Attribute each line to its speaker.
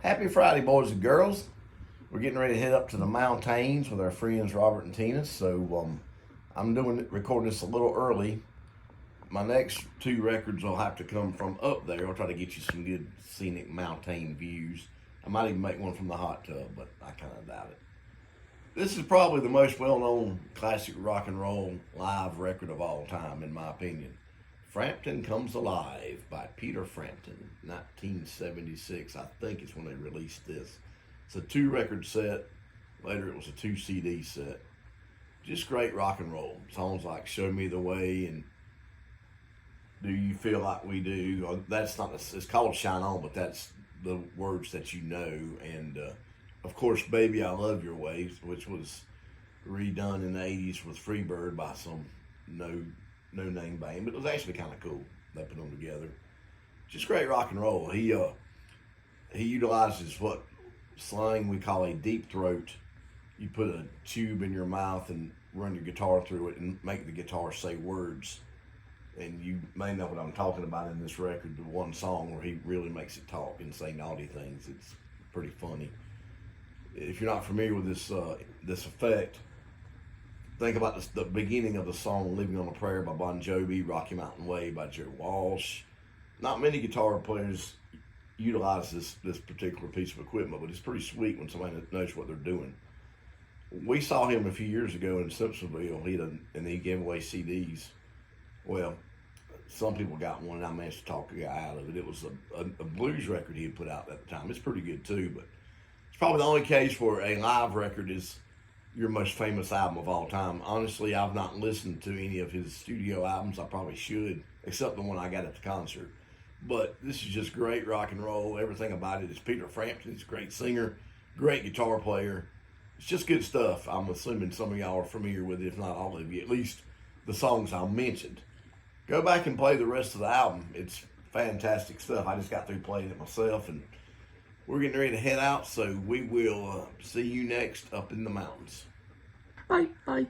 Speaker 1: Happy Friday, boys and girls. We're getting ready to head up to the mountains with our friends Robert and Tina. So I'm recording this a little early. My next two records will have to come from up there. I'll try to get you some good scenic mountain views. I might even make one from the hot tub, but I kind of doubt it. This is probably the most well-known classic rock and roll live record of all time, in my opinion. Frampton Comes Alive by Peter Frampton, 1976, I think is when they released this. It's a 2-record set. Later it was a 2 CD set. Just great rock and roll. Songs like Show Me the Way and Do You Feel Like We Do. That's not, it's called Shine On, but that's the words that you know. And of course, Baby I Love Your Way, which was redone in the 80s with Freebird by some no-name band, but it was actually kind of cool. They put them together. Just great rock and roll. He utilizes what slang we call a deep throat. You put a tube in your mouth and run your guitar through it and make the guitar say words. And you may know what I'm talking about in this record, the one song where he really makes it talk and say naughty things. It's pretty funny. If you're not familiar with this effect, think about the beginning of the song Living on a Prayer by Bon Jovi, Rocky Mountain Way by Joe Walsh. Not many guitar players utilize this particular piece of equipment, but it's pretty sweet when somebody knows what they're doing. We saw him a few years ago in Simpsonville, and he gave away CDs. Well, some people got one, and I managed to talk a guy out of it. It was a blues record he had put out at the time. It's pretty good too, but it's probably the only case where a live record is your most famous album of all time. Honestly, I've not listened to any of his studio albums. I probably should, except the one I got at the concert. But this is just great rock and roll. Everything about it is Peter Frampton. He's a great singer, great guitar player. It's just good stuff. I'm assuming some of y'all are familiar with it, if not all of you, at least the songs I mentioned. Go back and play the rest of the album. It's fantastic stuff. I just got through playing it myself, and we're getting ready to head out, so we will see you next up in the mountains.
Speaker 2: Bye.